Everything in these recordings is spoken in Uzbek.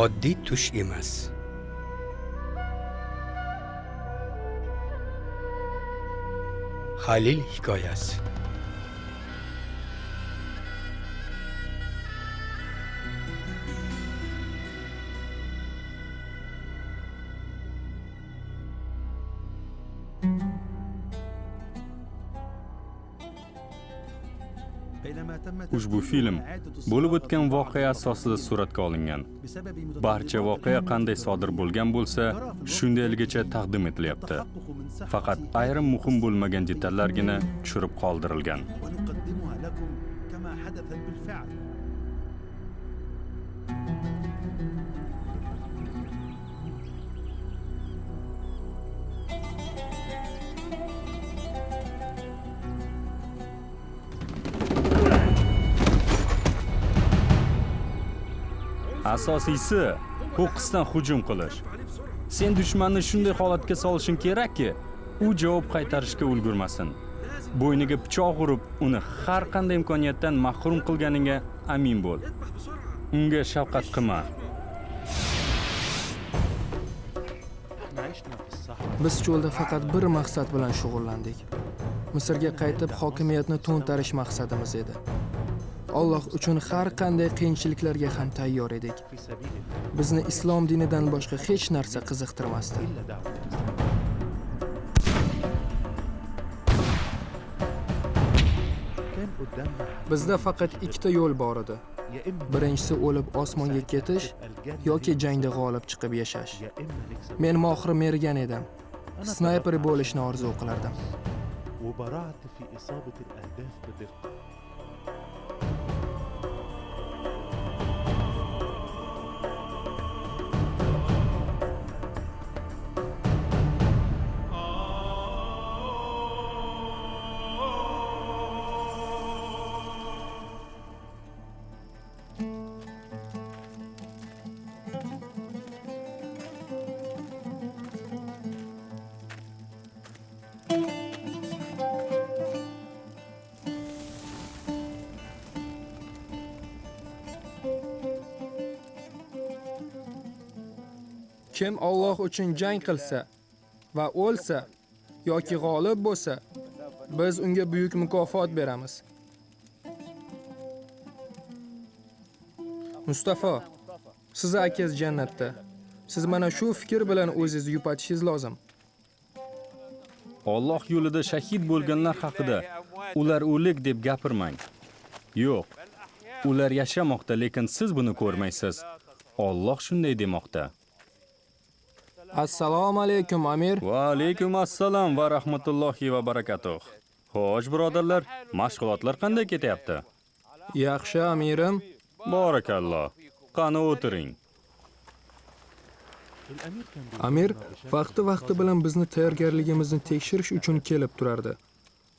oddiy tush emas. Halil hikoyasi. Ushbu film bo'lib o'tgan voqea asosida suratga olingan. Barcha voqea qanday sodir bo'lgan bo'lsa, shundayligicha taqdim etilyapti. Faqat ayrim muhim bo'lmagan detallargina tushirib qoldirilgan. Asosiysi qo'qqisdan hujum qilish. Sen dushmanni shunday holatga solishing kerakki, u javob qaytarishga ulgurmasin. Bo'yniga pichoq urib, uni har qanday imkoniyatdan mahrum qilganiga amin bo'l. Unga shafqat qilma. Biz cho'lda faqat bir maqsad bilan shug'ullandik. Misrga qaytib hokimiyatni to'ntarish maqsadimiz edi. Alloh uchun har qanday qiyinchiliklarga ham tayyor edik. Bizni islom dinidan boshqa hech narsa qiziqtirmasdi. Bizda faqat ikkita yo'l bor edi. Birinchisi o'lib osmonga ketish yoki jangda g'olib chiqib yashash. Men mohir mergan edim. Snayper bo'lishni orzu qilardim. Kim Alloh uchun jang qilsa va o'lsa yoki g'olib bo'lsa, biz unga buyuk mukofot beramiz. Mustafa, siz akangiz jannatda. Siz mana shu fikr bilan o'zingizni yupatishingiz lozim. Alloh yo'lida shahid bo'lganlar haqida ular o'lik deb gapirmang. Yo'q. Ular yashamoqda, lekin siz buni ko'rmaysiz. Alloh shunday demoqda. Assalomu alaykum, Amir. Va alaykum assalom va rahmatullohi va barakatuh. Xo'sh, birodarlar, mashg'ulotlar qanday ketyapti? Yaxshi, Amirim. Barakalloh. Qani o'tiring. Amir vaqti bilan bizni tayyorgarligimizni tekshirish uchun kelib turardi.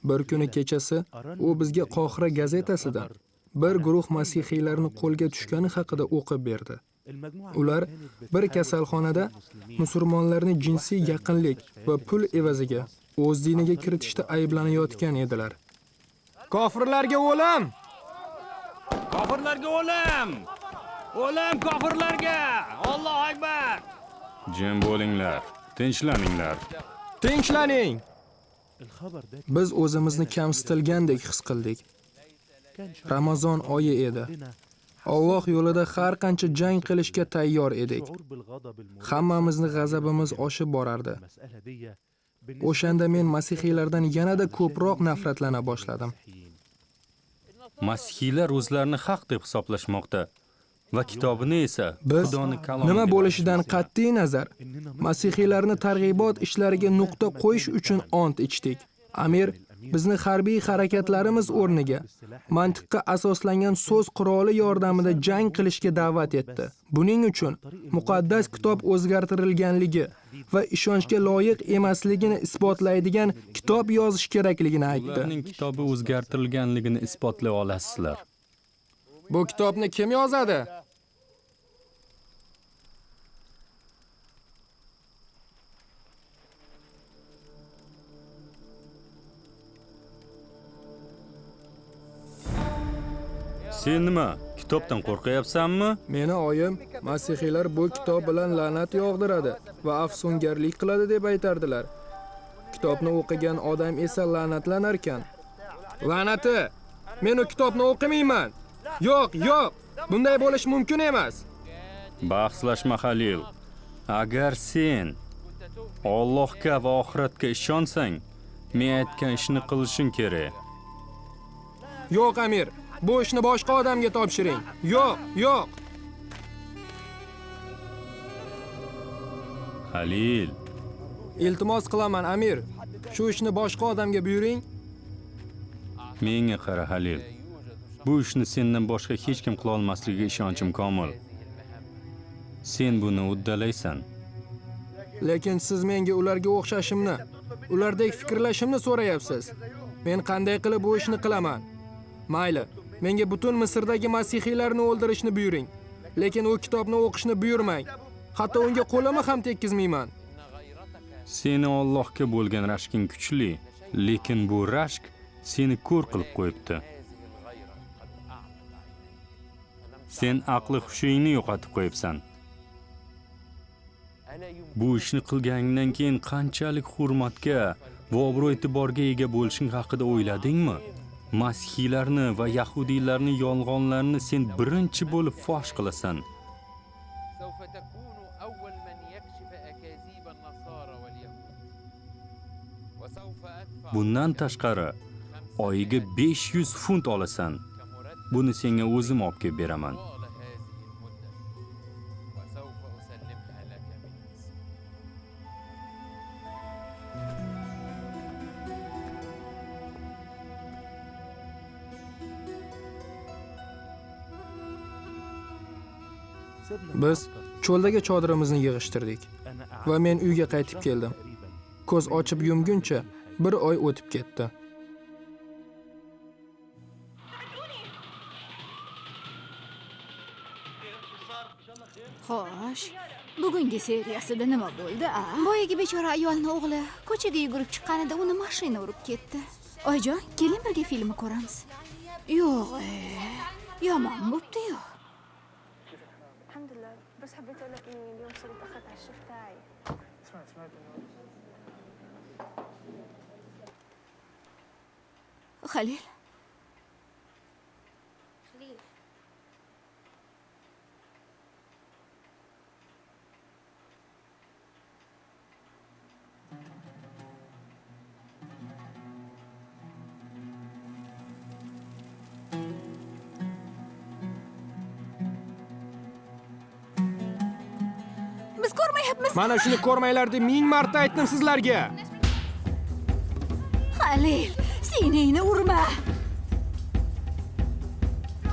Bir kuni kechasi u bizga Qohira gazetasidan bir guruh masihiylarni qo'lga tushgani haqida o'qib berdi. Ular bir kasalxonada musulmonlarni jinsiy yaqinlik va pul evaziga o'z diniga kiritishda ayblanayotgan edilar. Kofirlarga o'lim! Kofirlarga o'lim! O'lim kofirlarga! Allohu akbar! Jim bo'linglar, tinchlaninglar. Tinchlaning! Biz o'zimizni kamsitilgandek his qildik. Ramazon oyi edi. Alloh yo'lida har qancha jang qilishga tayyor edik. Hammamizni g'azabimiz oshib borardi. O'shanda men masihiylardan yanada ko'proq nafratlana boshladim. Masihiylar o'zlarini haq deb hisoblashmoqda va kitobini esa Biz Xudoning kalomi. nima bo'lishidan qat'iy nazar, masihiylarni targ'ibot ishlariga nuqta qo'yish uchun ont ichdik. Amir bizni harbiy harakatlarimiz o'rniga mantiqqa asoslangan so'z quroli yordamida jang qilishga da'vat etdi. Buning uchun muqaddas kitob o'zgartirilganligi va ishonchga loyiq emasligini isbotlaydigan kitob yozish kerakligini aytdi. Ularning kitobi o'zgartirilganligini isbotlay olasizlar. Bu kitobni kim yozadi? Sen nima? kitobdan qo'rqayapsanmi? Meni oyim masihiylar bu kitob bilan la'nat yog'diradi va afsungarlik qiladi deb aytardilar. Kitobni o'qigan odam esa la'natlanar ekan. La'nati! Men u kitobni o'qimayman. Yo'q, yo'q. Bunday bo'lish mumkin emas. Bahslashma Halil. Agar sen Allohga va oxiratga ishonsang, men aytgan ishni qilishing kerak. Yo'q, Amir. Bu ishni boshqa odamga topshiring. Yo'q, yo'q. Halil, Iltimos qilaman, Amir. Shu ishni boshqa odamga buyuring. menga qara Halil. Bu ishni sendan boshqa hech kim qila olmasligiga ishonchim komil. Sen buni uddalaysan. Lekin siz menga ularga o'xshashimni, ulardek fikrlashimni so'rayapsiz. Men qanday qilib bu ishni qilaman? Mayli, menga butun Misrdagi masihiylarni o'ldirishni buyuring. Lekin u kitobni o'qishni buyurmang. Hatto unga qo'limni ham tekkizmayman. Seni Allohga bo'lgan rashking kuchli, lekin bu rashk seni ko'r qilib qo'yibdi. Sen aqli hushingni yo'qotib qo'yibsan. Bu ishni qilganingdan keyin qanchalik hurmatga va obro'-e'tiborga ega bo'lishing haqida o'yladingmi? Masihiylarni va yahudiylarni yolg'onlarini sen birinchi bo'lib fosh qilasan. Bundan tashqari oyiga 500 funt olasan. Buni senga o'zim olib kelib beraman. Biz cho'ldagi chodirimizni yig'ishtirdik va men uyga qaytib keldim. Ko'z ochib yumguncha bir oy o'tib ketdi. Xo'sh, bugungi seriyasida nima bo'ldi? Boyagi bechora ayolning o'g'li ko'chaga yugurib chiqqanida uni mashina urib ketdi. Oyijon, keling birga filmni ko'ramiz. Yo'q, yomon bo'pti-yu. الحمد لله بس حبيت اقول لك اني اليوم صرت اخذت على الشيف تاعي سمعت Xalil, biz ko'rmayapmiz. Mana shuni ko'rmanglar deb 1000 marta aytdim sizlarga. Xalil, seningni urma.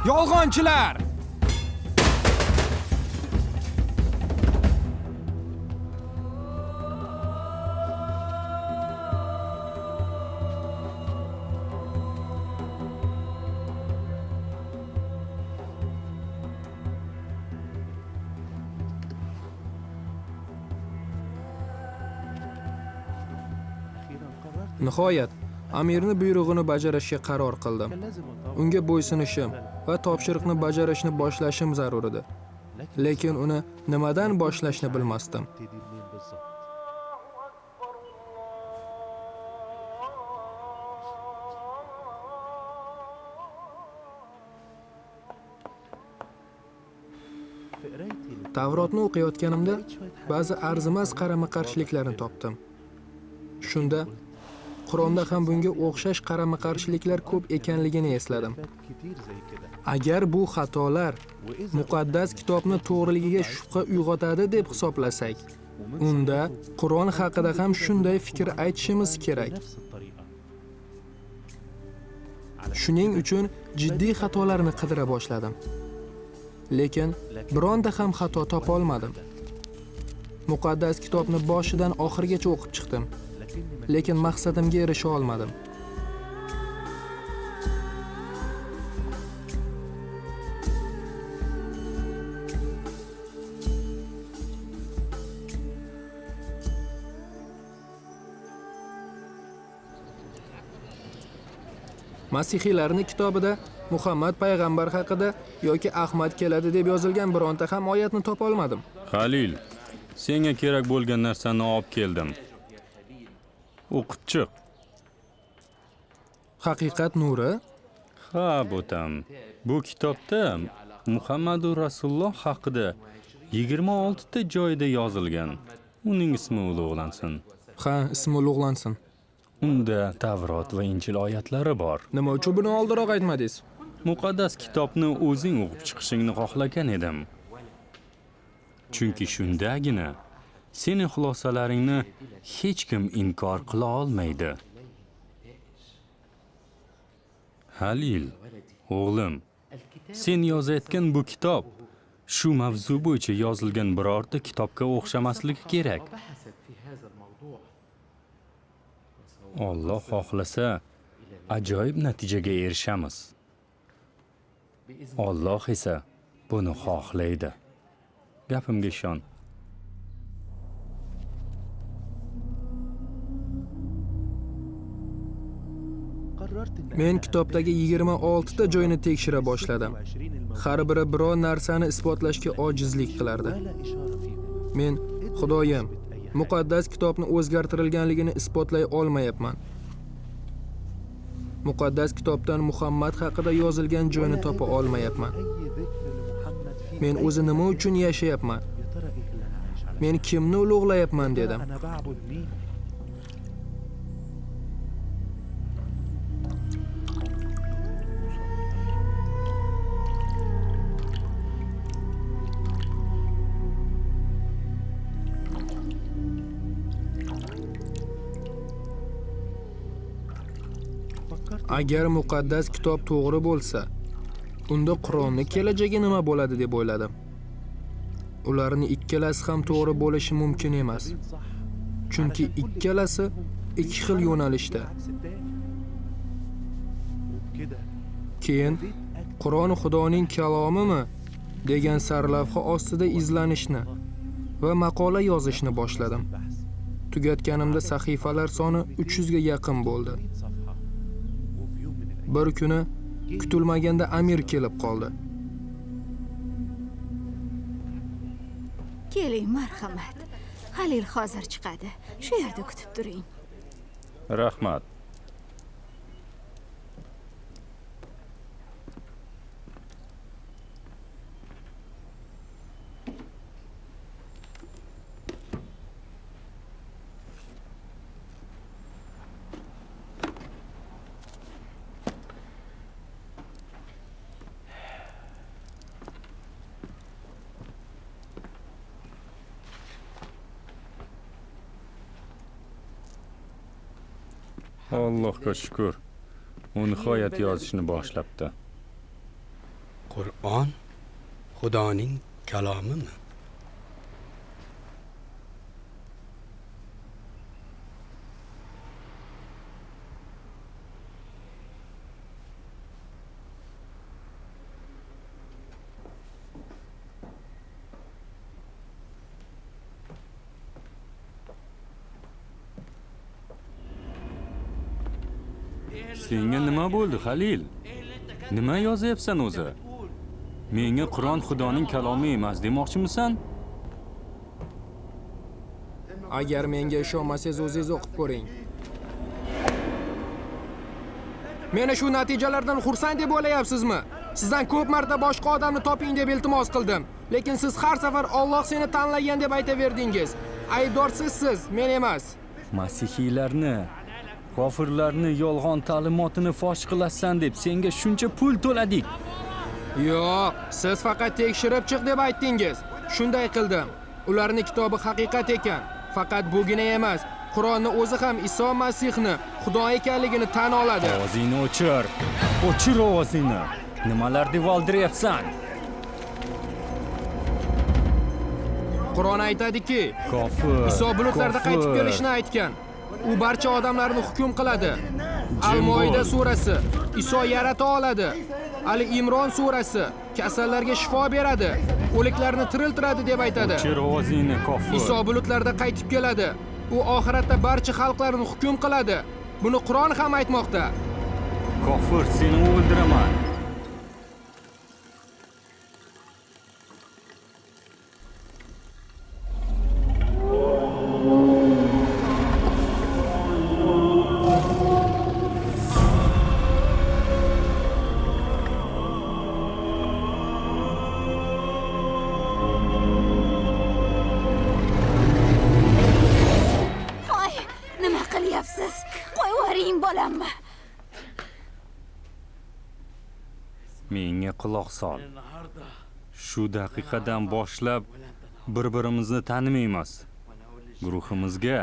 Yolg'onchilar! Nihoyat, amirning buyrug'ini bajarishga qaror qildim. Unga bo'ysunishim va topshiriqni bajarishni boshlashim zarur edi. Lekin uni nimadan boshlashni bilmasdim. Tavrotni o'qiyotganimda ba'zi arzimas qarama-qarshiliklarni topdim. Shunda Qur'onda ham bunga o'xshash qarama-qarshiliklar ko'p ekanligini esladim. Agar bu xatolar muqaddas kitobni to'g'riligiga shubha uyg'otadi deb hisoblasak, unda Qur'on haqida ham shunday fikr aytishimiz kerak. Shuning uchun jiddiy xatolarni qidira boshladim. Lekin bironta ham xato topa olmadim. Muqaddas kitobni boshidan oxirigacha o'qib chiqdim. Lekin maqsadimga erisha olmadim. Masihiylarning kitobida Muhammad payg'ambar haqida yoki Ahmad keladi deb yozilgan bironta ham oyatni topa olmadim. Halil, senga kerak bo'lgan narsani olib keldim. O'qib chiq. Haqiqat nuri? Ha, bo'tam. Bu kitobda Muhammadu Rasululloh haqida 26 ta joyda yozilgan. Uning ismi ulug'lansin. Ha, ismi ulug'lansin. Unda Tavrot va Injil oyatlari bor. Nima uchun buni oldinroq aytmadingiz? Muqaddas kitobni o'zing o'qib chiqishingni xohlagan edim. Chunki shundagina sening xulosalaringni hech kim inkor qila olmaydi. Halil, o'g'lim, sen yozayotgan bu kitob shu mavzu bo'yicha yozilgan birorta kitobga o'xshamasligi kerak. Alloh xohlasa, ajoyib natijaga erishamiz. Alloh esa buni xohlaydi. Gapimga ishon. Men kitobdagi 26 ta joyni tekshira boshladim. Har biri biror narsani isbotlashga ojizlik qilardi. Men, Xudoyim, muqaddas kitobni o'zgartirilganligini isbotlay olmayapman. Muqaddas kitobdan Muhammad haqida yozilgan joyni topa olmayapman. Men o'zi nima uchun yashayapman? Men kimni ulug'layapman dedim. Agar muqaddas kitob to'g'ri bo'lsa, unda Qur'onning kelajagi nima bo'ladi deb o'yladim. Ularning ikkalasi ham to'g'ri bo'lishi mumkin emas. Chunki ikkalasi ikki xil yo'nalishda. Keyin Qur'on Xudoning kalomimi degan sarlavha ostida izlanishni va maqola yozishni boshladim. Tugatganimda sahifalar soni 300 ga yaqin bo'ldi. Bir kuni kutilmaganda Amir kelib qoldi. Keling, marhamat. Halil hozir chiqadi. Shu yerda kutib turing. Rahmat. Allohga shukr. U nihoyat yozishni boshlabdi. Qur'on Xudoning kalomimi? Senga nima bo'ldi, Halil? Nima yozyapsan o'zi? Menga Qur'on Xudoning kalomi emas demoqchimisan? Agar menga ishonmasangiz o'zingiz o'qib ko'ring. Meni shu natijalardan xursand deb o'ylayapsizmi? Sizdan ko'p marta boshqa odamni toping deb iltimos qildim, lekin siz har safar Alloh seni tanlagan deb aytaverdingiz. Aybdorsiz siz, men emas. Masihiylarni, kofirlarni yolg'on ta'limotini fosh qilasan deb senga shuncha pul to'ladik. Yo'q, siz faqat tekshirib chiq deb aytdingiz. Shunday qildim. Ularning kitobi haqiqat ekan. Faqat bugina emas, Qur'onni o'zi ham Iso Masihni Xudo ekanligini tan oladi. Ovozingni o'chir. O'chir ovozingni. Nimalar deb oldiryapsan? Qur'on aytadiki, Kofir. Iso bulutlarda qaytib kelishni aytgan. U barcha odamlarni hukm qiladi. Al-Moida surasi Iso yarata oladi. Ali Imron surasi kasallarga shifo beradi, o'liklarni tiriltiradi deb aytadi. O'chir ovozingni, kofir. Iso bulutlarda qaytib keladi. U oxiratda barcha xalqlarni hukm qiladi. Buni Qur'on ham aytmoqda. Kofir, seni o'ldiraman. Menga quloq sol. Shu daqiqadan boshlab bir-birimizni tanimaymiz. Guruhimizga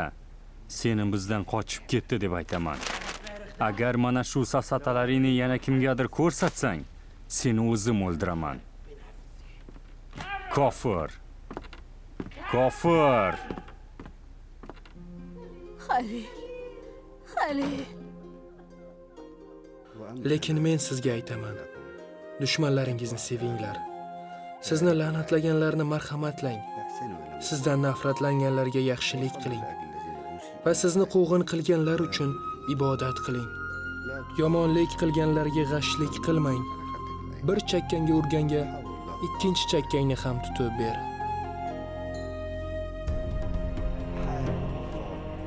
seni bizdan qochib ketdi deb aytaman. Agar mana shu safsatalaringni yana kimgadir ko'rsatsang, seni o'zim o'ldiraman. Kofir. Kofir. Halil. Lekin men sizga aytaman. Dushmanlaringizni sevinglar. Sizni la'natlaganlarni marhamatlang. Sizdan nafratlanganlarga yaxshilik qiling. Va sizni quvg'in qilganlar uchun ibodat qiling. Yomonlik qilganlarga g'ashlik qilmang. Bir chakkanga urganga ikkinchi chakkangni ham tutib ber.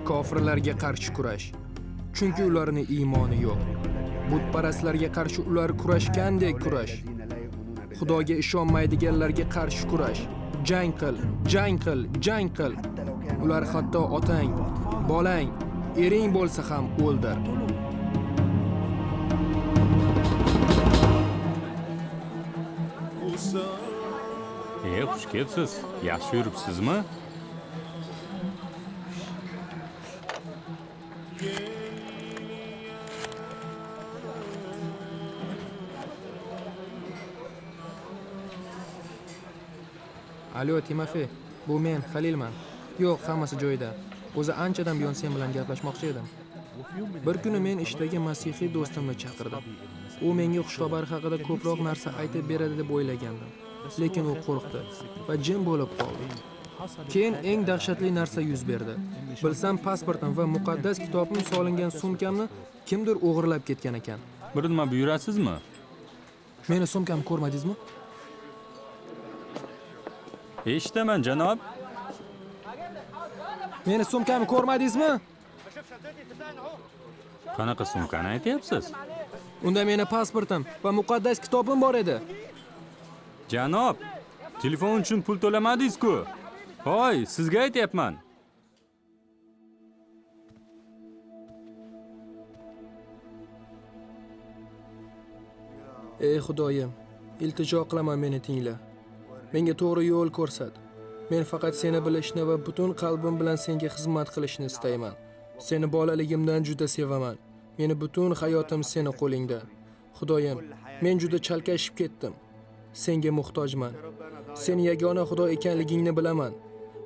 Kofirlarga qarshi kurash. Chunki ularning iymoni yo'q. Butparastlarga qarshi ular kurashgandek kurash. Xudoga ishonmaydiganlarga qarshi kurash. Jang qil, jang qil, jang qil. Ular hatto otang, bolang, ering bo'lsa ham o'ldir. Xush kelibsiz. Yaxshi yuribsizmi? Alo, Timofey. Bu men, Halilman. Yo'q, hammasi joyida. O'zi anchadan buyon sen bilan gaplashmoqchi edim. Bir kuni men ishdagi masihiy do'stimni chaqirdim. U menga xushxabar haqida ko'proq narsa aytib beradi deb o'ylagandim. Lekin u qo'rqdi va jim bo'lib qoldi. Keyin eng dahshatli narsa yuz berdi. Bilsam, pasportim va muqaddas kitobim solingan sumkamni kimdir o'g'irlab ketgan ekan. Bir nima buyurasizmi? Meni sumkamni ko'rmadingizmi? Eshitaman, janob. Meni sumkamni ko'rmadingizmi? Qanaqa sumkani aytyapsiz? Unda meni pasportim va muqaddas kitobim bor edi. Janob, telefon uchun pul to'lamadingiz-ku. Hoy, sizga aytyapman. Ey Xudoyim, iltijo qilaman, meni tingla. Menga to'g'ri yo'l ko'rsat. Men faqat seni bilishni va butun qalbim bilan senga xizmat qilishni istayman. Seni bolaligimdan juda sevaman. Meni butun hayotim seni qo'lingda. Xudoyim, men juda chalkashib ketdim. Senga muhtojman. Sen yagona Xudo ekanligingni bilaman.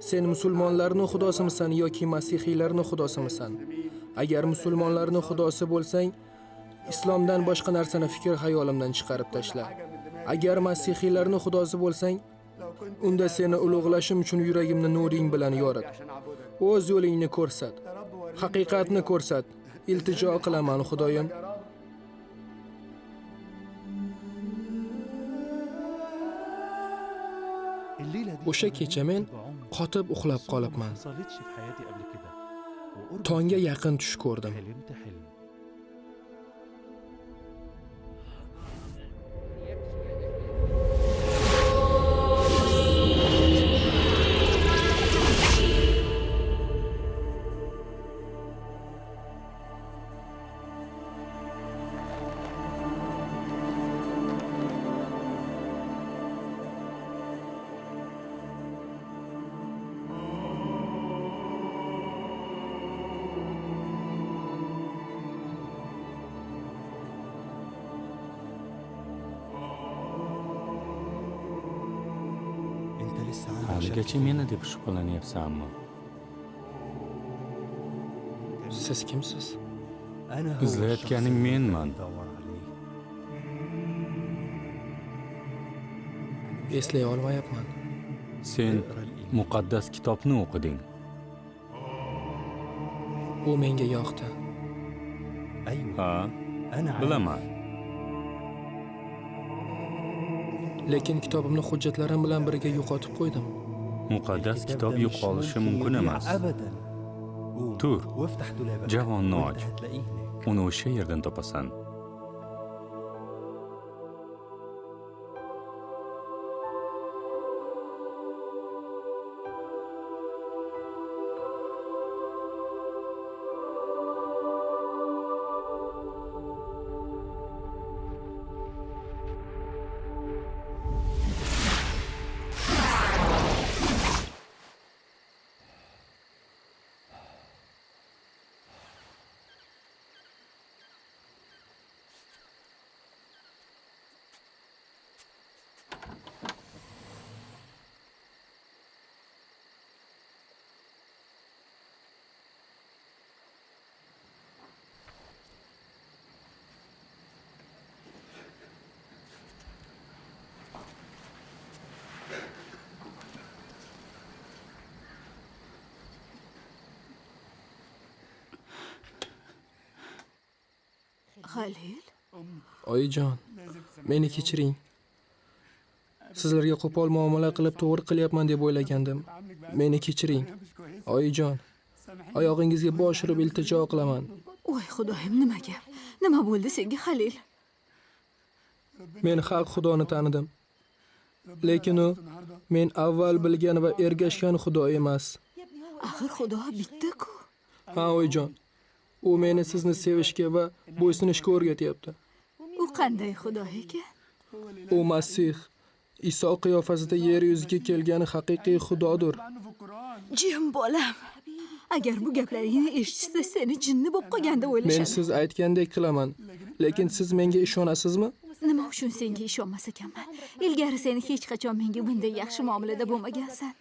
Sen musulmonlarning xudosimisan yoki masihiylarning xudosimisan? Agar musulmonlarning xudosi bo'lsang, islomdan boshqa narsani fikr hayolimdan chiqarib tashla. Agar masihiylarning xudosi bo'lsang, unda seni ulug'lashim uchun yuragimni nuring bilan yorit. O'z yo'lingni ko'rsat. Haqiqatni ko'rsat. Iltijo qilaman, Xudoyim. O'sha kecha men qotib uxlab qolibman. Tongga yaqin tush ko'rdim. Haligacha meni deb shubhalanyapsanmi? Siz kimsiz? Izlayotganing menman. Eslay olmayapman. Sen muqaddas kitobni o'qiding. U menga yoqdi. Ha, bilaman. Lekin kitobimni hujjatlarim bilan birga yo'qotib qo'ydim. Muqaddas kitob yo'qolishi mumkin emas. Tur, javonni och. Uni o'sha yerdan topasan. Halil, Oyijon, meni kechiring. Sizlarga qo'pol muomala qilib to'g'ri qilyapman deb o'ylagandim. Meni kechiring. Oyijon, oyog'ingizga bosh urib iltijo qilaman. voy xudoyim, nima gap? Nima bo'ldi senga, Halil? Men haq Xudoni tanidim. Lekin u men avval bilgan va ergashgan Xudo emas. Axir Xudo bitta-ku. Ha, oyijon. U meni sizni sevishga va bo'ysunishga o'rgatyapti. U qanday Xudo ekan? U Masih, Iso qiyofasida yer yuziga kelgan haqiqiy Xudodir. Jim bolam. Agar bu gaplaringni eshitsa seni jinni bo'lib qolganda Men o'ylashadi. siz aytgandek qilaman. Lekin siz menga ishonasizmi? Nima uchun senga ishonmas ekanman? Ilgari seni hech qachon menga bunday yaxshi muomalada bo'lmagansan.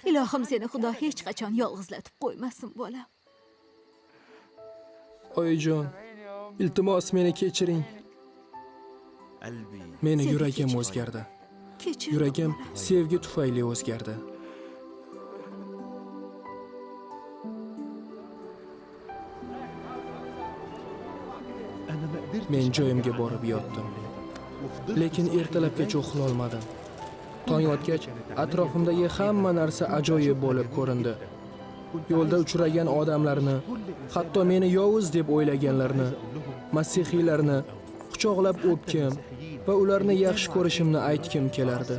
Ilohim seni Xudo hech qachon yolg'izlatib qo'ymasin, bolam. Oyijon, iltimos meni kechiring. Meni Seni yuragim kechir. o'zgardi. Kechir. Yuragim sevgi tufayli o'zgardi. Men joyimga borib yotdim. Lekin ertalabgacha uxlay olmadim. Tong otgach, atrofimdagi hamma narsa ajoyib bo'lib ko'rindi. Yo'lda uchragan odamlarni, hatto meni yovuz deb o'ylaganlarni, masihiylarni quchoqlab o'pkim va ularni yaxshi ko'rishimni aytkim kelardi.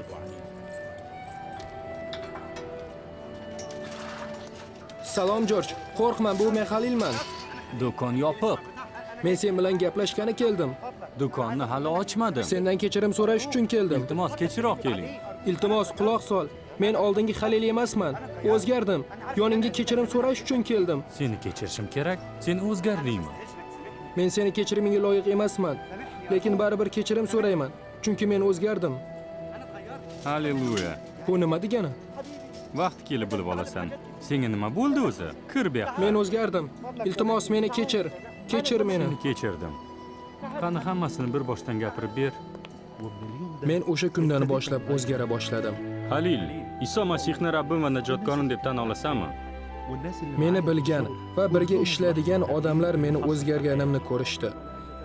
Salom Jorj, qo'rqma, bu men Halilman. Do'kon yopiq. Men sen bilan gaplashgani keldim. Do'konni hali ochmadim. Sendan kechirim so'rash uchun keldim. Iltimos, kechroq keling. Iltimos, quloq sol. Men oldingi Halil emasman. O'zgardim. Yoningga kechirim so'rash uchun keldim. Seni kechirishim kerak. Sen o'zgardingmi? Men seni kechirimingga loyiq emasman, lekin baribir kechirim so'rayman, chunki men o'zgardim. Halleluya. Bu nima degani? Vaqt kelib bilib olasan. Senga nima bo'ldi o'zi? Kir bu yoqqa. Men o'zgardim. Iltimos meni kechir. Kechir meni. Kechirdim. Qani hammasini bir boshdan gapirib ber. Men o'sha kundan boshlab o'zgara boshladim. Halil, Iso Masihni Rabbim va najotkorim deb tan olasanmi? Meni bilgan va birga ishlaydigan odamlar meni o'zgarganimni ko'rishdi.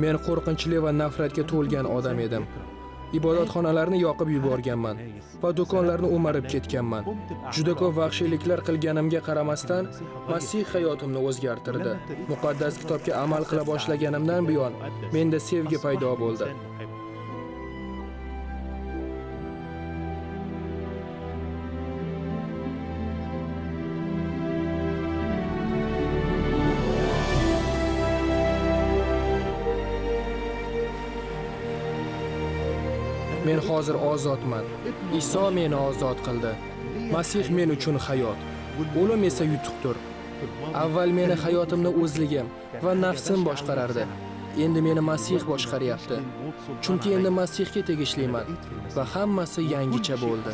Men qo'rqinchli va nafratga to'lgan odam edim. Ibodatxonalarni yoqib yuborganman va do'konlarni o'marib ketganman. Juda ko'p vahshiyliklar qilganimga qaramasdan, Masih hayotimni o'zgartirdi. Muqaddas kitobga amal qila boshlaganimdan buyon menda sevgi paydo bo'ldi. Men hozir ozodman. Iso meni ozod qildi. Masih men uchun hayot, o'lim esa yutuqdir. Avval meni hayotimni o'zligim va nafsim boshqarardi. Endi meni Masih boshqaryapti. Chunki endi Masihga tegishliman va hammasi yangicha bo'ldi.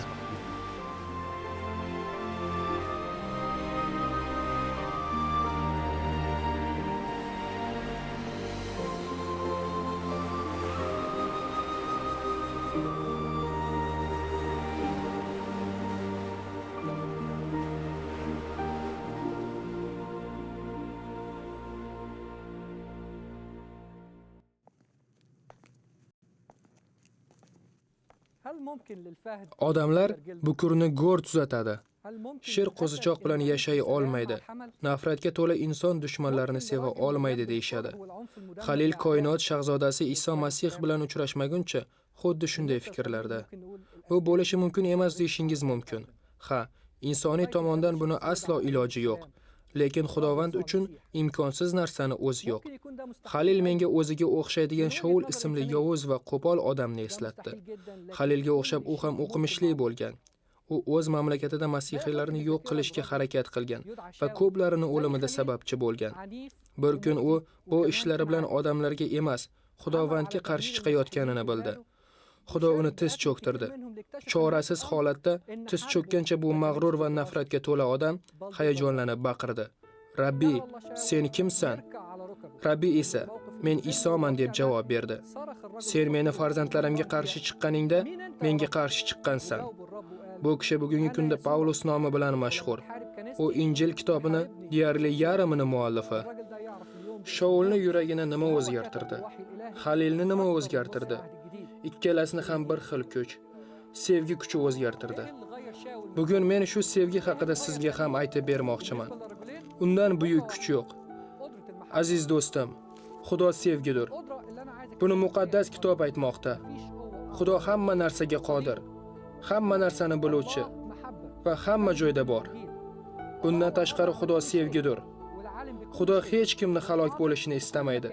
Odamlar bukurni go'r tuzatadi. Sher qo'zichoq bilan yashay olmaydi. Nafratga to'la inson dushmanlarini seva olmaydi deyshadi. Halil koinot shahzodasi Iso Masih bilan uchrashmaguncha xuddi shunday fikrlarda. Bu bo'lishi mumkin emas deyishingiz mumkin. Ha, insoniy tomondan buni aslo iloji yo'q. Lekin Xudovand uchun imkonsiz narsani o'zi yo'q. Halil menga o'ziga o'xshaydigan Shaul ismli yovuz va qo'pol odamni eslatdi. Halilga o'xshab u ham o'qimishli bo'lgan. U o'z mamlakatida masihiylarni yo'q qilishga harakat qilgan va ko'plarini o'limida sababchi bo'lgan. Bir kun u bu ishlari bilan odamlarga emas, Xudovandga qarshi chiqayotganini bildi. Xudo uni tiz cho'ktirdi. Chorasiz holatda tiz cho'kkancha bu mag'rur va nafratga to'la odam hayajonlanib baqirdi. Rabbi, sen kimsan? Rabbi esa, men Isoman deb javob berdi. Sen meni farzandlarimga qarshi chiqqaningda menga qarshi chiqqansan. Bu kishi bugungi kunda Pavlus nomi bilan mashhur. U Injil kitobini deyarli yarmini muallifi. Shaulni yuragini nima o'zgartirdi? Halilni nima o'zgartirdi? Ikkalasini ham bir xil kuch, sevgi kuchi o'zgartirdi. Bugun men shu sevgi haqida sizga ham aytib bermoqchiman. Undan buyuk kuch yo'q. Aziz do'stim, Xudo sevgidir. Buni muqaddas kitob aytmoqda. Xudo hamma narsaga qodir, hamma narsani biluvchi va hamma joyda bor. Bundan tashqari Xudo sevgidir. Xudo hech kimni halok bo'lishini istamaydi,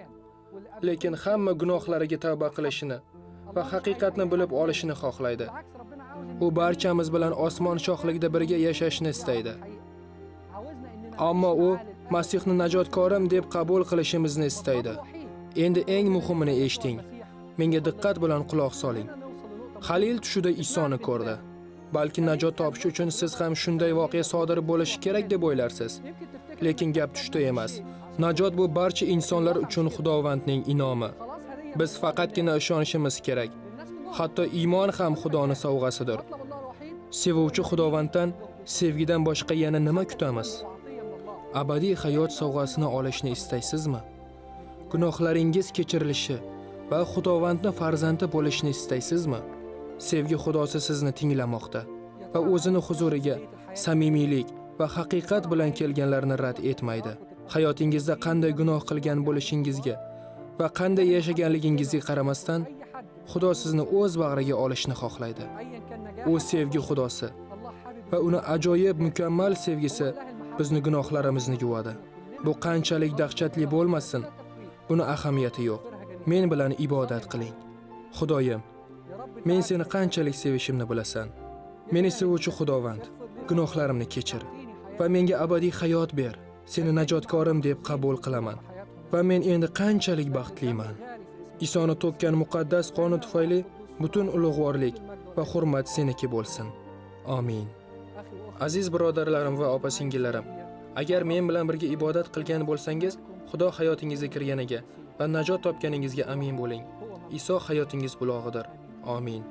lekin hamma gunohlariga tavba qilishini va haqiqatni bilib olishini xohlaydi. U barchamiz bilan osmon shohligida birga yashashni istaydi. Ammo u Masihni najotkorim deb qabul qilishimizni istaydi. Endi eng muhimini eshiting. Menga diqqat bilan quloq soling. Halil tushida Isoni ko'rdi. Balki najot topish uchun siz ham shunday voqea sodir bo'lishi kerak deb o'ylarsiz. Lekin gap tushda emas. Najot bu barcha insonlar uchun Xudovandning inomi. Biz faqatgina ishonishimiz kerak. Hatto iymon ham Xudoning sovg'asidir. Sevuvchi Xudovanddan sevgidan boshqa yana nima kutamiz? Abadiy hayot sovg'asini olishni istaysizmi? Gunohlaringiz kechirilishi va Xudovandning farzandi bo'lishni istaysizmi? Sevgi Xudosi sizni tinglamoqda va o'zini huzuriga samimiylik va haqiqat bilan kelganlarni rad etmaydi. Hayotingizda qanday gunoh qilgan bo'lishingizga va qanday yashaganligingizga qaramasdan, Xudo sizni o'z bag'riga olishni xohlaydi. U sevgi Xudosi va uni ajoyib mukammal sevgisi bizni gunohlarimizni yuvadi. Bu qanchalik dahshatli bo'lmasin, buni ahamiyati yo'q. Men bilan ibodat qiling. Xudoyim, men seni qanchalik sevishimni bilasan. Meni sevuvchi Xudovand, gunohlarimni kechir va menga abadiy hayot ber. Seni najotkorim deb qabul qilaman. Va men endi qanchalik baxtliman. Isoni to'kkan muqaddas qoni tufayli butun ulug'vorlik va hurmat seniki bo'lsin. Amin. Aziz birodarlarim va opa-singillarim, agar men bilan birga ibodat qilgan bo'lsangiz, Xudo hayotingizga kirganiga va najot topganingizga amin bo'ling. Iso hayotingiz bulog'idir. Amin.